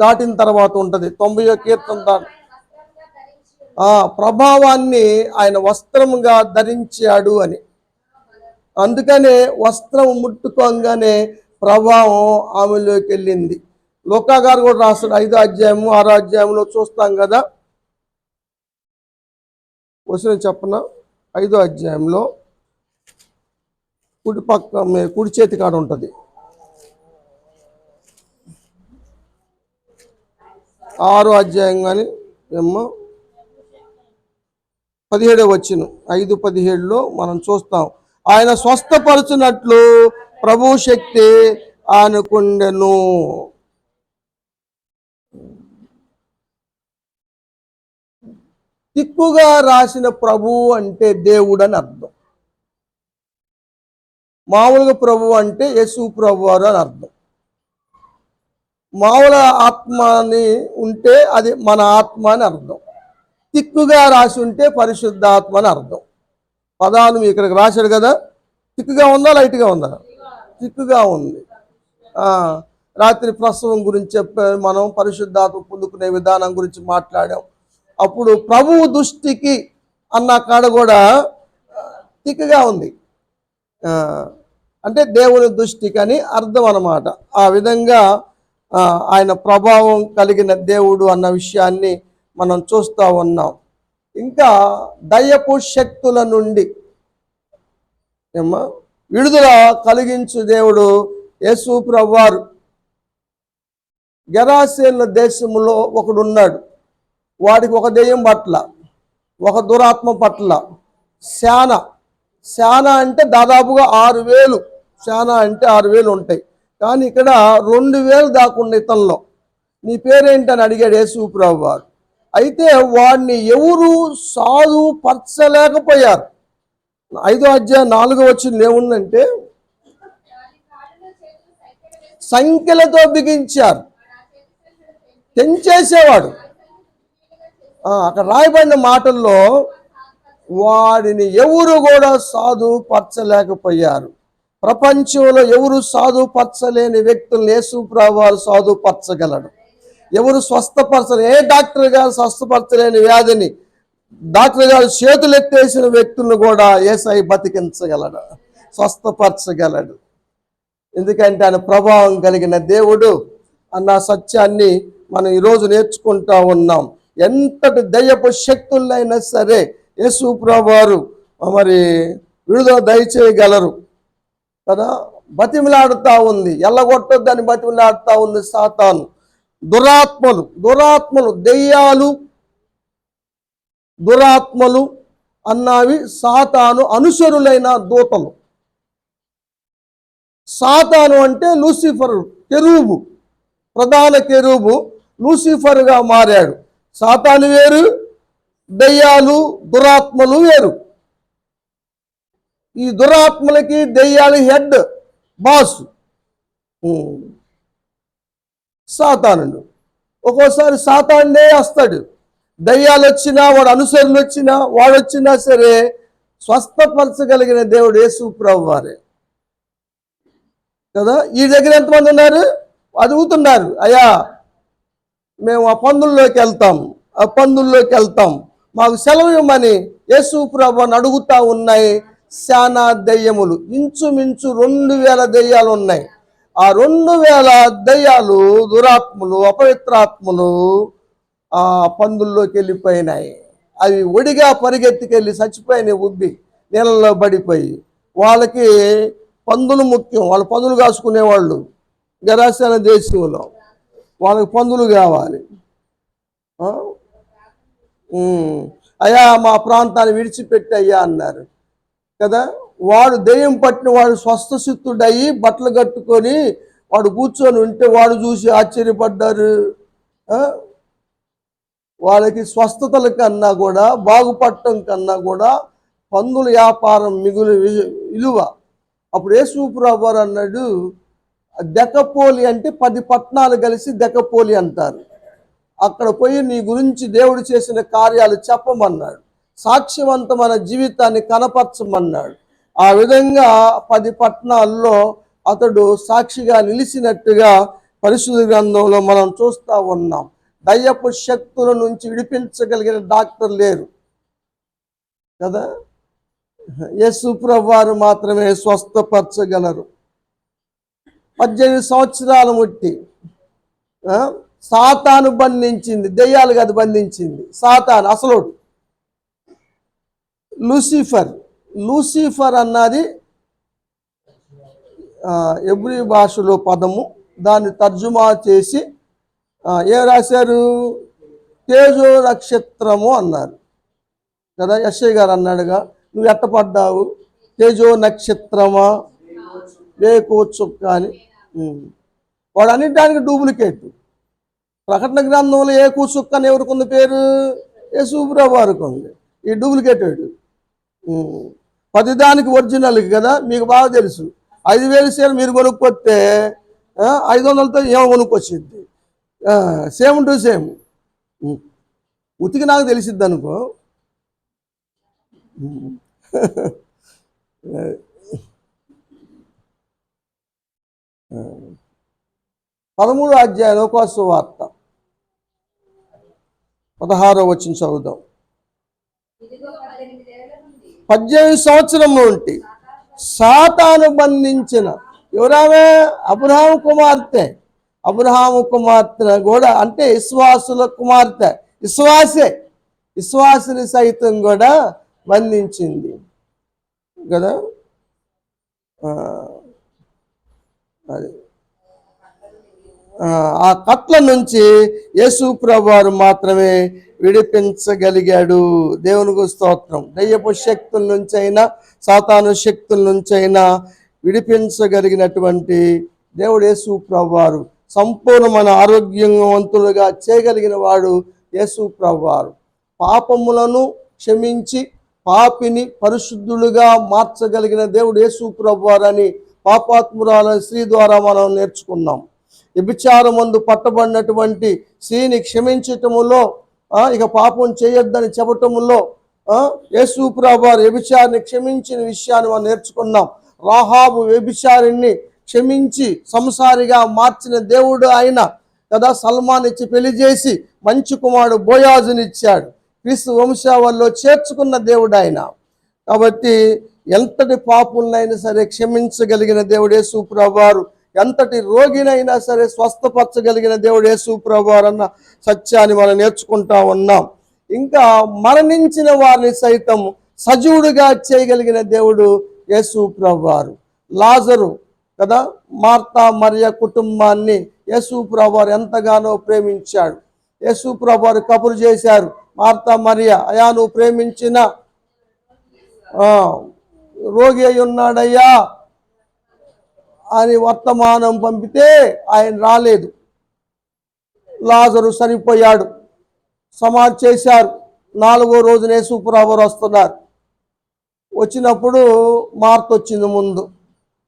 దాటిన తర్వాత ఉంటుంది. 90వ కీర్తన ప్రభావాన్ని ఆయన వస్త్రముగా ధరించాడు అని. అందుకనే వస్త్రం ముట్టుకోగానే ప్రభావం ఆమెలోకి వెళ్ళింది. లూకా గారు కూడా రాస్తాడు 5వ అధ్యాయము 6వ అధ్యాయంలో చూస్తాం కదా. వచ్చిన చెప్పన 5వ అధ్యాయంలో కుడి చేతి కాడ ఉంటుంది. 6వ అధ్యాయం కానీ ఏమో 17వ వచనం 5:17లో మనం చూస్తాం. ఆయన స్వస్థపరచునట్లు ప్రభు శక్తి ఆనుకుండెను. తిక్కుగా రాసిన ప్రభు అంటే దేవుడు అని అర్థం. మామూలుగా ప్రభు అంటే యేసు ప్రభు అని అర్థం. మామూలు ఆత్మ అని ఉంటే అది మన ఆత్మ అని అర్థం. తిక్కుగా రాసి ఉంటే పరిశుద్ధాత్మ అని అర్థం. పదాలు ఇక్కడికి రాశాడు కదా. తిక్కుగా ఉందా, లైట్గా ఉందా? తిక్కుగా ఉంది. రాత్రి ప్రసవం గురించి చెప్పారు, మనం పరిశుద్ధాత్మ పొందుకునే విధానం గురించి మాట్లాడాం. అప్పుడు ప్రభువు దృష్టికి అన్న కాడ కూడా తిక్కుగా ఉంది, అంటే దేవుని దృష్టికి అని అర్థం అన్నమాట. ఆ విధంగా ఆయన ప్రభావం కలిగిన దేవుడు అన్న విషయాన్ని మనం చూస్తూ ఉన్నాం. ఇంకా దయ్యపు శక్తుల నుండి విడుదల కలిగించు దేవుడు యేసు ప్రభువారు. గెరాసేనుల దేశంలో ఒకడున్నాడు. వాడికి ఒక దెయ్యం పట్ల, ఒక దురాత్మ పట్ల శాన అంటే దాదాపుగా 6,000. శాన అంటే 6,000 ఉంటాయి. కానీ ఇక్కడ 2,000 దాకా ఉన్న ఇతనిలో. నీ పేరేంటని అడిగాడు యేసు ప్రభువారు. అయితే వాడిని ఎవరు సాధుపరచలేకపోయారు. 5వ అధ్యాయం 4వ వచనంలో ఏముందంటే, సంఖ్యలతో బిగించారు, తెంచేసేవాడు. అక్కడ రాయబడిన మాటల్లో వాడిని ఎవరు కూడా సాధుపరచలేకపోయారు. ప్రపంచంలో ఎవరు సాధుపరచలేని వ్యక్తులను యేసు ప్రభువు సాధుపరచగలడు. ఎవరు ఏ డాక్టర్ గారు స్వస్థపరచలేని వ్యాధిని డాక్టర్ గారు చేతులు ఎత్తేసిన వ్యక్తులను కూడా యేసయ్య బతికించగలడు, స్వస్థపరచగలడు. ఎందుకంటే ఆయన ప్రభావం కలిగిన దేవుడు అన్న సత్యాన్ని మనం ఈరోజు నేర్చుకుంటా ఉన్నాం. ఎంతటి దయ్యపు శక్తులైనా సరే యేసు ప్రభువారు మరి విడుదల దయచేయగలరు కదా. బతిమిలాడుతూ ఉంది, ఎల్లగొట్టొద్దని బతిమిలాడుతూ ఉంది సాతాను. దురాత్మలు దురాత్మలు అన్నవి సాతాను అనుసరులైన దూతలు. సాతాను అంటే లూసిఫర్, కెరూబు, ప్రధాన కెరూబు లూసిఫర్గా మారాడు. సాతాను వేరు, దయ్యాలు దురాత్మలు వేరు. ఈ దురాత్మలకి దయ్యాలు హెడ్, బాస్ సాతానుడు. ఒక్కోసారి సాతానుడే వస్తాడు. దయ్యాలు వచ్చినా, వాడు అనుసరులు వచ్చినా, వాడు వచ్చినా సరే స్వస్థపరచగలిగిన దేవుడు యేసు ప్రభువారే కదా. ఈ దగ్గర ఎంతమంది ఉన్నారు? అడుగుతున్నారు, అయ్యా మేము ఆ పందుల్లోకి వెళ్తాం, మాకు సెలవు ఇవ్వమని యేసు ప్రభువుని అడుగుతా ఉన్నాయి శానా దయ్యములు. ఇంచుమించు 2000 దయ్యాలు ఉన్నాయి. ఆ 2000 దయ్యాలు, దురాత్మలు, అపవిత్రాత్మలు ఆ పందుల్లోకి వెళ్ళిపోయినాయి. అవి ఒడిగా పరిగెత్తికెళ్ళి చచ్చిపోయినాయి, ఉబ్బి నీళ్ళలో పడిపోయి. వాళ్ళకి పందులు ముఖ్యం, వాళ్ళు పందులు కాసుకునేవాళ్ళు. గరాసేన దేశంలో వాళ్ళకి పందులు కావాలి. అయ్యా మా ప్రాంతాన్ని విడిచిపెట్టయ్యా అన్నారు కదా. వాడు దెయ్యం పట్టిన వాడు స్వస్థసిద్ధుడయ్యి బట్టలు కట్టుకొని వాడు కూర్చొని ఉంటే వాడు చూసి ఆశ్చర్యపడ్డారు. వాళ్ళకి స్వస్థతల కన్నా కూడా, బాగుపడటం కన్నా కూడా పందుల వ్యాపారం మిగులు విలువ. అప్పుడు యేసు ప్రభువారు అన్నాడు, దెకపోలి అంటే 10 పట్టణాలు కలిసి దెకపోలి అంటారు. అక్కడ పోయి నీ గురించి దేవుడు చేసిన కార్యాలు చెప్పమన్నాడు, సాక్ష్యవంతమైన జీవితాన్ని కనపరచమన్నాడు. ఆ విధంగా 10 పట్టణాల్లో అతడు సాక్షిగా నిలిచినట్టుగా పరిశుద్ధ గ్రంథంలో మనం చూస్తూ ఉన్నాం. దయ్యపు శక్తుల నుంచి విడిపించగలిగిన డాక్టర్ లేరు కదా. యేసు ప్రభువారు మాత్రమే స్వస్థపరచగలరు. 18 సంవత్సరాలు ముట్టి సాతాను బంధించింది, దెయ్యాలు కాదు బంధించింది, సాతాను అసలుడు. లూసిఫర్ అన్నది ఎబ్రీ భాషలో పదము. దాన్ని తర్జుమా చేసి ఏం రాశారు? తేజో నక్షత్రము అన్నారు కదా. యెషయా గారు అన్నాడుగా, నువ్వు ఎట్టపడ్డావు, తేజో నక్షత్రమా, వేకో చుక్క అని. వాడు అన్నింటానికి డూప్లికేట్. ప్రకటన గ్రంథంలో ఏకూ చుక్క అని ఎవరికి ఉంది పేరు? యేసు ప్రభువారికి ఉంది. ఈ డూప్లికేటెడ్ 10 దానికి ఒరిజినల్కి కదా. మీకు బాగా తెలుసు, 5000 షేర్ మీరు కొనుక్కొస్తే 500లతో ఏమో కొనుక్కొచ్చింది. Same to same. ఉతికి నాకు తెలిసిద్ది అనుకో. 13వ అధ్యాయం లూకా సువార్త 16వ వచనం చదువుదాం. 18 సంవత్సరం నుండి సాతాను బంధించిన ఎవరామే? అబ్రహాము కుమార్తె కూడా, అంటే విశ్వాసుల కుమార్తె, విశ్వాసిని సైతం కూడా బంధించింది కదా. అది ఆ కట్ల నుంచి యేసు ప్రభువారు మాత్రమే విడిపించగలిగాడు. దేవునికి స్తోత్రం. దయ్యపు శక్తుల నుంచి అయినా, సాతాను శక్తుల నుంచి అయినా విడిపించగలిగినటువంటి దేవుడు యేసు ప్రభువారు. సంపూర్ణమైన ఆరోగ్యవంతులుగా చేయగలిగిన వాడు యేసు ప్రభువారు. పాపములను క్షమించి పాపిని పరిశుద్ధులుగా మార్చగలిగిన దేవుడు యేసు ప్రభువారని పాపాత్మురాల స్త్రీ ద్వారా మనం నేర్చుకున్నాం. వ్యభిచారమందు పట్టబడినటువంటి స్త్రీని క్షమించటములో, ఇక పాపం చేయొద్దని చెప్పటములో యేసు ప్రభువారు వ్యభిచారిని క్షమించిన విషయాన్ని మనం నేర్చుకున్నాం. రాహాబు వ్యభిచారిని క్షమించి సంసారిగా మార్చిన దేవుడు ఆయన కదా. సల్మాన్ ఇచ్చి పెళ్లి చేసి మంచి కుమారుడు బోయాజునిచ్చాడు. క్రీస్తు వంశావళిలో చేర్చుకున్న దేవుడు ఆయన. కాబట్టి ఎంతటి పాపులనైనా సరే క్షమించగలిగిన దేవుడు యేసు ప్రభువారు, ఎంతటి రోగినైనా సరే స్వస్థపరచగలిగిన దేవుడు యేసు ప్రభువారు అన్న సత్యాన్ని మనం నేర్చుకుంటా ఉన్నాం. ఇంకా మరణించిన వారిని సైతం సజీవుడిగా చేయగలిగిన దేవుడు యేసు ప్రభువారు. లాజరు కదా, మార్తా మరియ కుటుంబాన్ని యేసు ప్రభువారు ఎంతగానో ప్రేమించాడు. యేసు ప్రభువారు కబురు చేశారు, మార్తా మరియ, అయా నువ్వు ప్రేమించిన రోగి అయి ఉన్నాడయ్యా అని వర్తమానం పంపితే ఆయన రాలేదు. లాజరు చనిపోయాడు. సమాధి చేశారు. 4వ రోజున యేసు ప్రభువారు వస్తున్నారు. వచ్చినప్పుడు మార్త వచ్చింది ముందు.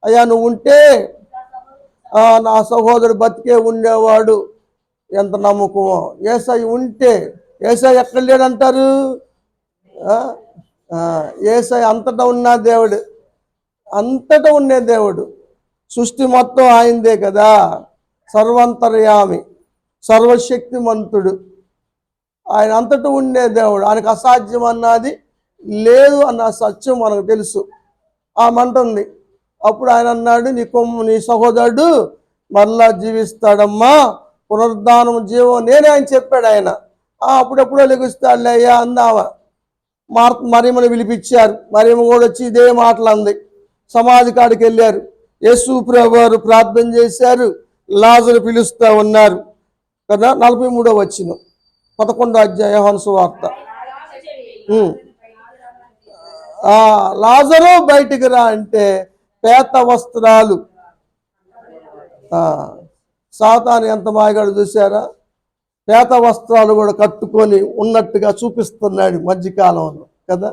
అయ్యా నువ్వు ఉంటే నా సహోదరుడు బతికే ఉండేవాడు. ఎంత నమ్మకమో. యేసయ్య ఉంటే, యేసయ్య ఎక్కడ లేడంటారు? యేసయ్య అంతటా ఉన్న దేవుడు, అంతటా ఉండే దేవుడు. సృష్టి మొత్తం ఆయనదే కదా. సర్వంతర్యామి, సర్వశక్తిమంతుడు, ఆయన అంతటా ఉండే దేవుడు. ఆయనకు అసాధ్యం అన్నది లేదు అన్న సత్యం మనకు తెలుసు. ఆమంటుంది. అప్పుడు ఆయన అన్నాడు, నీ సహోదరుడు మరలా జీవిస్తాడమ్మా, పునరుద్ధానం జీవం నేనే ఆయన చెప్పాడు ఆయన. అప్పుడెప్పుడో లెగుస్తాడులే అయ్యా అందామా. మరియమ్మని పిలిపించారు. మరియమ్మ కూడా వచ్చి ఇదే మాటలు అంది. సమాధి కాడికి వెళ్ళారు. యేసు ప్రభువారు ప్రార్థన చేశారు. లాజరు పిలుస్తూ ఉన్నారు కదా. 43వ వచనం 11వ అధ్యాయం యోహాను సువార్త. లాజరు బయటికి రా అంటే పేత వస్త్రాలు. సాతాను ఎంత మాయగాడు చూసారా? పేత వస్త్రాలు కూడా కట్టుకొని ఉన్నట్టుగా చూపిస్తున్నాడు మధ్యకాలంలో కదా.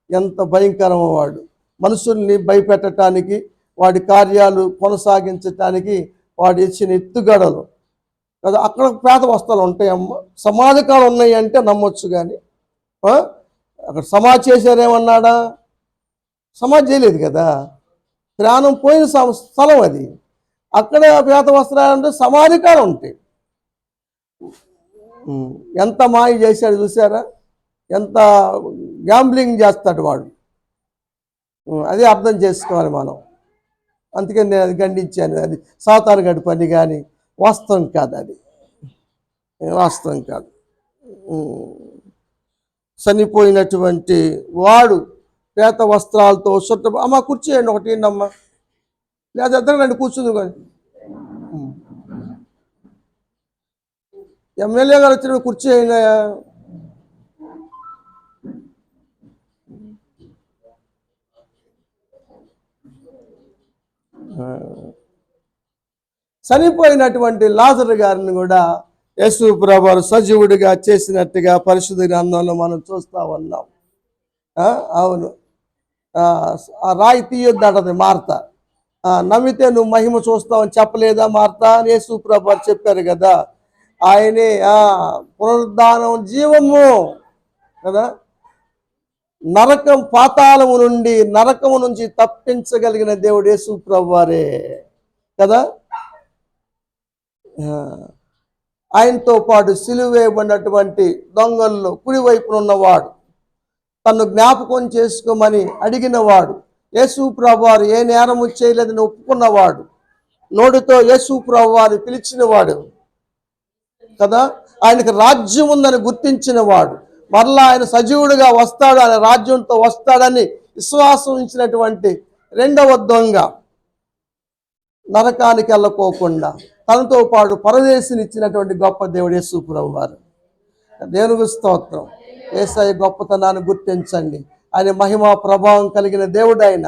ఎంత భయంకరమో వాడు. మనుషుల్ని భయపెట్టడానికి, వాడి కార్యాలు కొనసాగించటానికి వాడు ఇచ్చిన ఎత్తుగడలు కదా. అక్కడ పేత వస్త్రాలు ఉంటాయమ్మ. సమాధికాలు ఉన్నాయి అంటే నమ్మొచ్చు. కానీ అక్కడ సమాధి చేశారేమన్నాడా? సమాధి చేయలేదు కదా. ప్రాణం పోయిన స్థలం అది. అక్కడ పేత వస్త్రాలు అంటే సమాధికాలు ఉంటాయి. ఎంత మాయ చేశాడు చూసారా? ఎంత గ్యాంబ్లింగ్ చేస్తాడు వాడు. అదే అర్థం చేసుకోవాలి మనం. అందుకని నేను అది ఖండించాను. అది సాతాను గడి పని, కానీ వాస్తవం కాదు. అది వాస్తవం కాదు. చనిపోయినటువంటి వాడు పేత వస్త్రాలతో అమ్మ కూర్చోయండి ఒకటి అమ్మ, లేదా ఇద్దరు రండి కూర్చుంది. కానీ ఎమ్మెల్యే గారు వచ్చిన కూర్చోయండి. చనిపోయినటువంటి లాజరు గారిని కూడా యేసు ప్రభువారు సజీవుడిగా చేసినట్టుగా పరిశుద్ధ గ్రంథంలో మనం చూస్తూ ఉన్నాం. అవును. ఆ రాయి తీయొద్దటది మార్త. నమ్మితే నువ్వు మహిమ చూస్తావని చెప్పలేదా మార్త అని యేసు ప్రభువారు చెప్పారు కదా. ఆయనే పునరుద్ధానం జీవము కదా. నరకం పాతాళము నుండి, నరకము నుంచి తప్పించగలిగిన దేవుడు యేసు ప్రభువారే కదా. ఆయనతో పాటు సిలువేయబడినటువంటి దొంగల్లో కుడివైపున ఉన్నవాడు, తను జ్ఞాపకం చేసుకోమని అడిగినవాడు, యేసు ప్రభువారు ఏ నేరము చేయలేదని ఒప్పుకున్నవాడు, నోటితో యేసు ప్రభువారు పిలిచినవాడు కదా. ఆయనకు రాజ్యం ఉందని గుర్తించినవాడు, మరలా ఆయన సజీవుడిగా వస్తాడు, ఆయన రాజ్యంతో వస్తాడని విశ్వాసం ఉంచినటువంటి రెండవ దొంగ, నరకానికి వెళ్ళకోకుండా తనతో పాటు పరదేశినిచ్చినటువంటి గొప్ప దేవుడు యేసు ప్రభువారు. దేవునికి స్తోత్రం. యేసయ్య గొప్పతనాన్ని గుర్తించండి. ఆయన మహిమ ప్రభావం కలిగిన దేవుడు ఆయన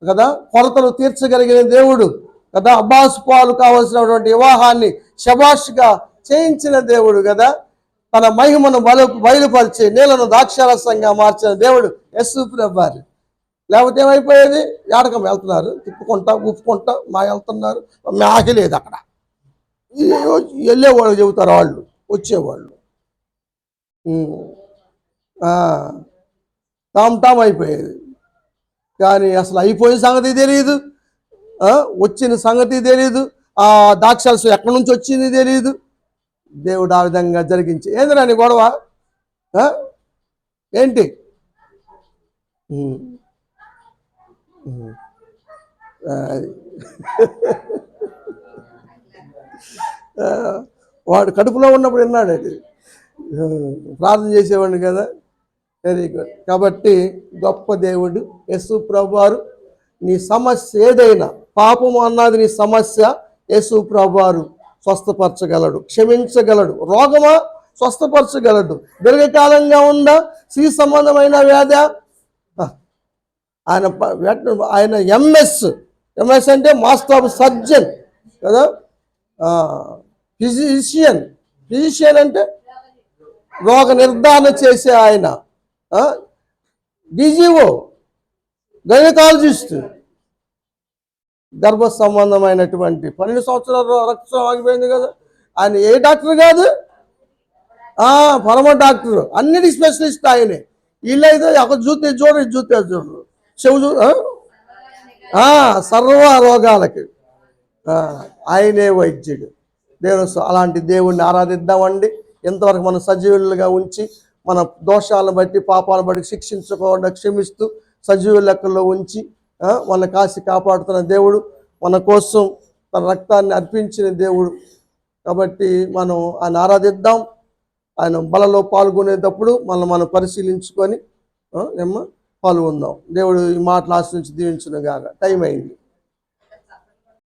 కదా. కొలతలు తీర్చగలిగిన దేవుడు కదా. అబ్బాసు పాలు కావలసినటువంటి వివాహాన్ని శబాష్గా చేయించిన దేవుడు కదా. తన మహిమను బయలుపరిచి నీళ్లను ద్రాక్షారసంగా మార్చిన దేవుడు యేసు ప్రభువారు. లేకపోతే ఏమైపోయేది? ఏడకం వెళ్తున్నారు, తిప్పుకుంటా ఊపుకుంటా వెళ్తున్నారు, మేకే లేదు అక్కడ. వెళ్ళేవాళ్ళు చెబుతారు వాళ్ళు, వచ్చేవాళ్ళు టామ్ అయిపోయేది. కానీ అసలు అయిపోయిన సంగతి తెలియదు, వచ్చిన సంగతి తెలియదు, ఆ ద్రాక్షారసం ఎక్కడి నుంచి వచ్చింది తెలియదు. దేవుడు ఆ విధంగా జరిగించి ఏందిరా నీ గొడవ ఏంటి? వాడు కడుపులో ఉన్నప్పుడు విన్నాడు, అది ప్రార్థన చేసేవాడిని కదా. Very good. కాబట్టి గొప్ప దేవుడు యేసు ప్రభువారు. నీ సమస్య ఏదైనా, పాపము అన్నది నీ సమస్య, యేసు ప్రభువారు స్వస్థపరచగలడు, క్షమించగలడు. రోగమా? స్వస్థపరచగలడు. దీర్ఘకాలంగా ఉందా? స్త్రీ సంబంధమైన వ్యాధి? ఆయన ఎంఎస్ అంటే మాస్టర్ ఆఫ్ సర్జన్ కదా. ఫిజిషియన్ అంటే రోగ నిర్ధారణ చేసే ఆయన. డిజిఓ గైనకాలజిస్ట్, గర్భ సంబంధమైనటువంటి 12 సంవత్సరాలు రక్తం ఆగిపోయింది కదా. ఆయన ఏ డాక్టర్ కాదు, పరమ డాక్టర్, అన్నిటి స్పెషలిస్ట్ ఆయనే. వీళ్ళైతే ఒక జూతే చూడరు చెవు సర్వ రోగాలకి ఆయనే వైద్యుడు. దేవుడు. అలాంటి దేవుణ్ణి ఆరాధిద్దామండి. ఇంతవరకు మనం సజీవులుగా ఉంచి మన దోషాలను బట్టి పాపాలను బట్టి శిక్షించకుండా క్షమిస్తూ సజీవ లెక్కల్లో ఉంచి మన కాసి కాపాడుతున్న దేవుడు, మన కోసం తన రక్తాన్ని అర్పించిన దేవుడు. కాబట్టి మనం ఆయన ఆరాధిద్దాం. ఆయన బలలో పాల్గొనేటప్పుడు మనం పరిశీలించుకొని పాల్గొందాం. దేవుడు ఈ మాటలు ఆశించి దీవించును గాక. టైం అయింది.